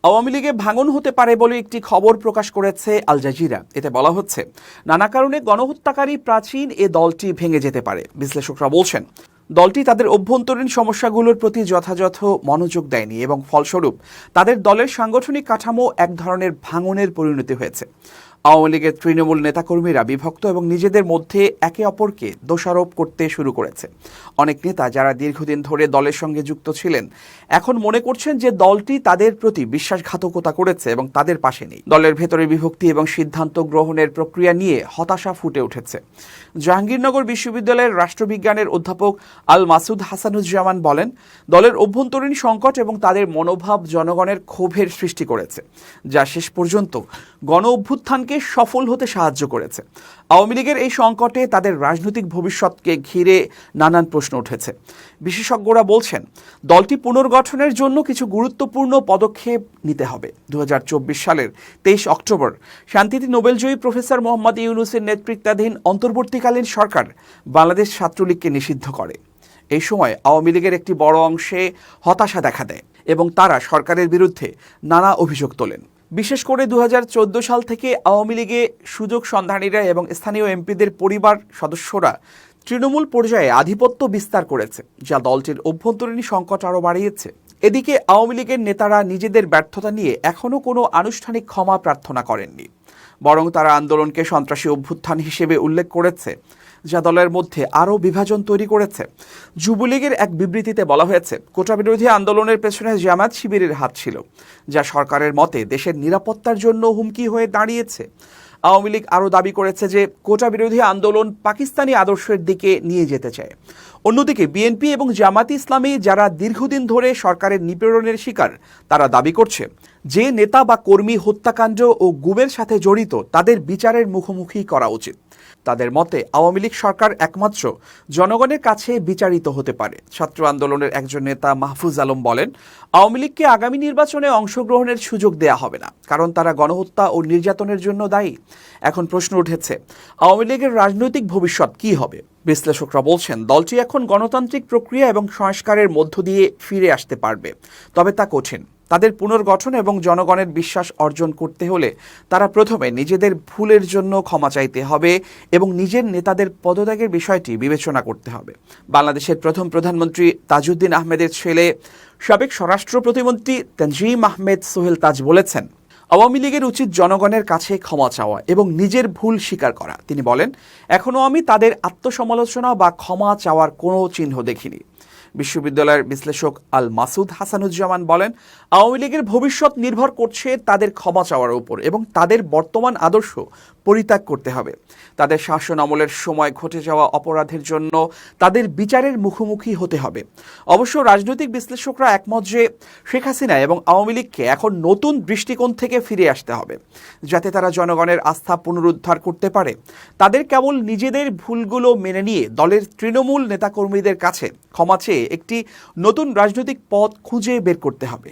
আওয়ামী লীগে ভাঙন হতে পারে বলে একটি খবর প্রকাশ করেছে আল জাজিরা। এতে বলা হচ্ছে, নানা কারণে গণহত্যাকারী প্রাচীন এ দলটি ভেঙে যেতে পারে। বিশ্লেষকরা বলছেন, দলটি তাদের অভ্যন্তরীণ সমস্যাগুলোর প্রতি যথাযথ মনোযোগ দেয়নি এবং ফলস্বরূপ তাদের দলের সাংগঠনিক কাঠামো এক ধরনের ভাঙনের পরিণতি হয়েছে। আওয়ামী লীগের তৃণমূল নেতাকর্মীরা বিভক্ত এবং নিজেদের মধ্যে একে অপরকে দোষারোপ করতে শুরু করেছে। অনেক নেতা যারা দীর্ঘদিন ধরে দলের সঙ্গে যুক্ত ছিলেন এখন মনে করছেন যে দলটি তাদের প্রতি বিশ্বাসঘাতকতা করেছে এবং তাদের পাশে নেই। দলের ভেতরে বিভক্তি এবং সিদ্ধান্ত গ্রহণের প্রক্রিয়া নিয়ে হতাশা ফুটে উঠেছে। জাহাঙ্গীরনগর বিশ্ববিদ্যালয়ের রাষ্ট্রবিজ্ঞানের অধ্যাপক আল মাসুদ হাসানুজ্জামান বলেন, দলের অভ্যন্তরীণ সংকট এবং তাদের মনোভাব জনগণের ক্ষোভের সৃষ্টি করেছে, যা শেষ পর্যন্ত গণ অভ্যুত্থানকে সফল হতে সাহায্য করেছে। আওয়ামী লীগের এই সংকটে তাদের রাজনৈতিক ভবিষ্যৎকে ঘিরে নানান প্রশ্ন উঠেছে। বিশেষজ্ঞরা বলছেন, দলটি পুনর্গঠনের জন্য কিছু গুরুত্বপূর্ণ পদক্ষেপ নিতে হবে। 2024 সালের 23 অক্টোবর শান্তিতে নোবেলজয়ী প্রফেসর মোহাম্মদ ইউনূসের নেতৃত্বাধীন অন্তর্বর্তীকালীন সরকার বাংলাদেশ ছাত্রলীগকে নিষিদ্ধ করে। এই সময় আওয়ামী লীগের একটি বড় অংশে হতাশা দেখা দেয় এবং তারা সরকারের বিরুদ্ধে নানা অভিযোগ তোলেন। বিশেষ করে 2014 সাল থেকে আওয়ামী লীগে সুযোগ সন্ধানীরা এবং স্থানীয় এমপিদের পরিবার সদস্যরা তৃণমূল পর্যায়ে আধিপত্য বিস্তার করেছে, যা দলটির অভ্যন্তরীণ সংকট আরও বাড়িয়েছে। এদিকে আওয়ামী লীগের নেতারা নিজেদের ব্যর্থতা নিয়ে এখনও কোনো আনুষ্ঠানিক ক্ষমা প্রার্থনা করেননি, বরং তারা আন্দোলনকে সন্ত্রাসী অভ্যুত্থান হিসেবে উল্লেখ করেছে, যা দলের মধ্যে আরও বিভাজন তৈরি করেছে। যুবলীগের এক বিবৃতিতে বলা হয়েছে, কোটা বিরোধী আন্দোলনের পেছনে জামায়াত শিবিরের হাত ছিল, যা সরকারের মতে দেশের নিরাপত্তার জন্য হুমকি হয়ে দাঁড়িয়েছে। আওয়ামী লীগ আরও দাবি করেছে যে কোটা বিরোধী আন্দোলন পাকিস্তানি আদর্শের দিকে নিয়ে যেতে চায়। অন্যদিকে বিএনপি এবং জামায়াত ইসলামী, যারা দীর্ঘদিন ধরে সরকারের নিপীড়নের শিকার, তারা দাবি করছে যে নেতা বা কর্মী হত্যাকাণ্ড ও গুমের সাথে জড়িত তাদের বিচারের মুখোমুখি করা উচিত। তাদের মতে আওয়ামী লীগ সরকার একমাত্র জনগণের কাছে বিচারিত হতে পারে। ছাত্র আন্দোলনের একজন নেতা মাহফুজ আলম বলেন, আওয়ামী লীগকে আগামী নির্বাচনে অংশগ্রহণের সুযোগ দেয়া হবে না, কারণ তারা গণহত্যা ও নির্যাতনের জন্য দায়ী। এখন প্রশ্ন উঠেছে, আওয়ামী লীগের রাজনৈতিক ভবিষ্যৎ কি হবে? বিশ্লেষকরা বলছেন, দলটি এখন গণতান্ত্রিক প্রক্রিয়া এবং সংস্কারের মধ্য দিয়ে ফিরে আসতে পারবে, তবে তা কঠিন। তাদের পুনর্গঠন এবং জনগণের বিশ্বাস অর্জন করতে হলে তারা প্রথমে নিজেদের ভুলের জন্য ক্ষমা চাইতে হবে এবং নিজের নেতাদের পদত্যাগের বিষয়টি বিবেচনা করতে হবে। বাংলাদেশের প্রথম প্রধানমন্ত্রী তাজউদ্দিন আহমেদের ছেলে সাবেক স্বরাষ্ট্র প্রতিমন্ত্রী তানজিম আহমেদ সোহেল তাজ বলেছেন, আওয়ামী লীগের উচিত জনগণের কাছে ক্ষমা চাওয়া এবং নিজের ভুল স্বীকার করা। তিনি বলেন, এখনও আমি তাদের আত্মসমালোচনা বা ক্ষমা চাওয়ার কোনো চিহ্ন দেখিনি। বিশ্ববিদ্যালয়ের বিশ্লেষক আল মাসুদ হাসানুজ্জামান বলেন, আওয়ামী লীগের ভবিষ্যৎ নির্ভর করছে তাদের ক্ষমা চাওয়ার উপর এবং তাদের বর্তমান আদর্শ পরিত্যাগ করতে হবে। তাদের শাসন আমলের সময় ঘটে যাওয়া অপরাধের জন্য তাদের বিচারের মুখোমুখি হতে হবে। অবশ্য রাজনৈতিক বিশ্লেষকরা একমত যে শেখ হাসিনা এবং আওয়ামী লীগকে এখন নতুন দৃষ্টিকোণ থেকে ফিরে আসতে হবে, যাতে তারা জনগণের আস্থা পুনরুদ্ধার করতে পারে। তাদের কেবল নিজেদের ভুলগুলো মেনে নিয়ে দলের তৃণমূল নেতাকর্মীদের কাছে ক্ষমা চেয়ে একটি নতুন রাজনৈতিক পথ খুঁজে বের করতে হবে।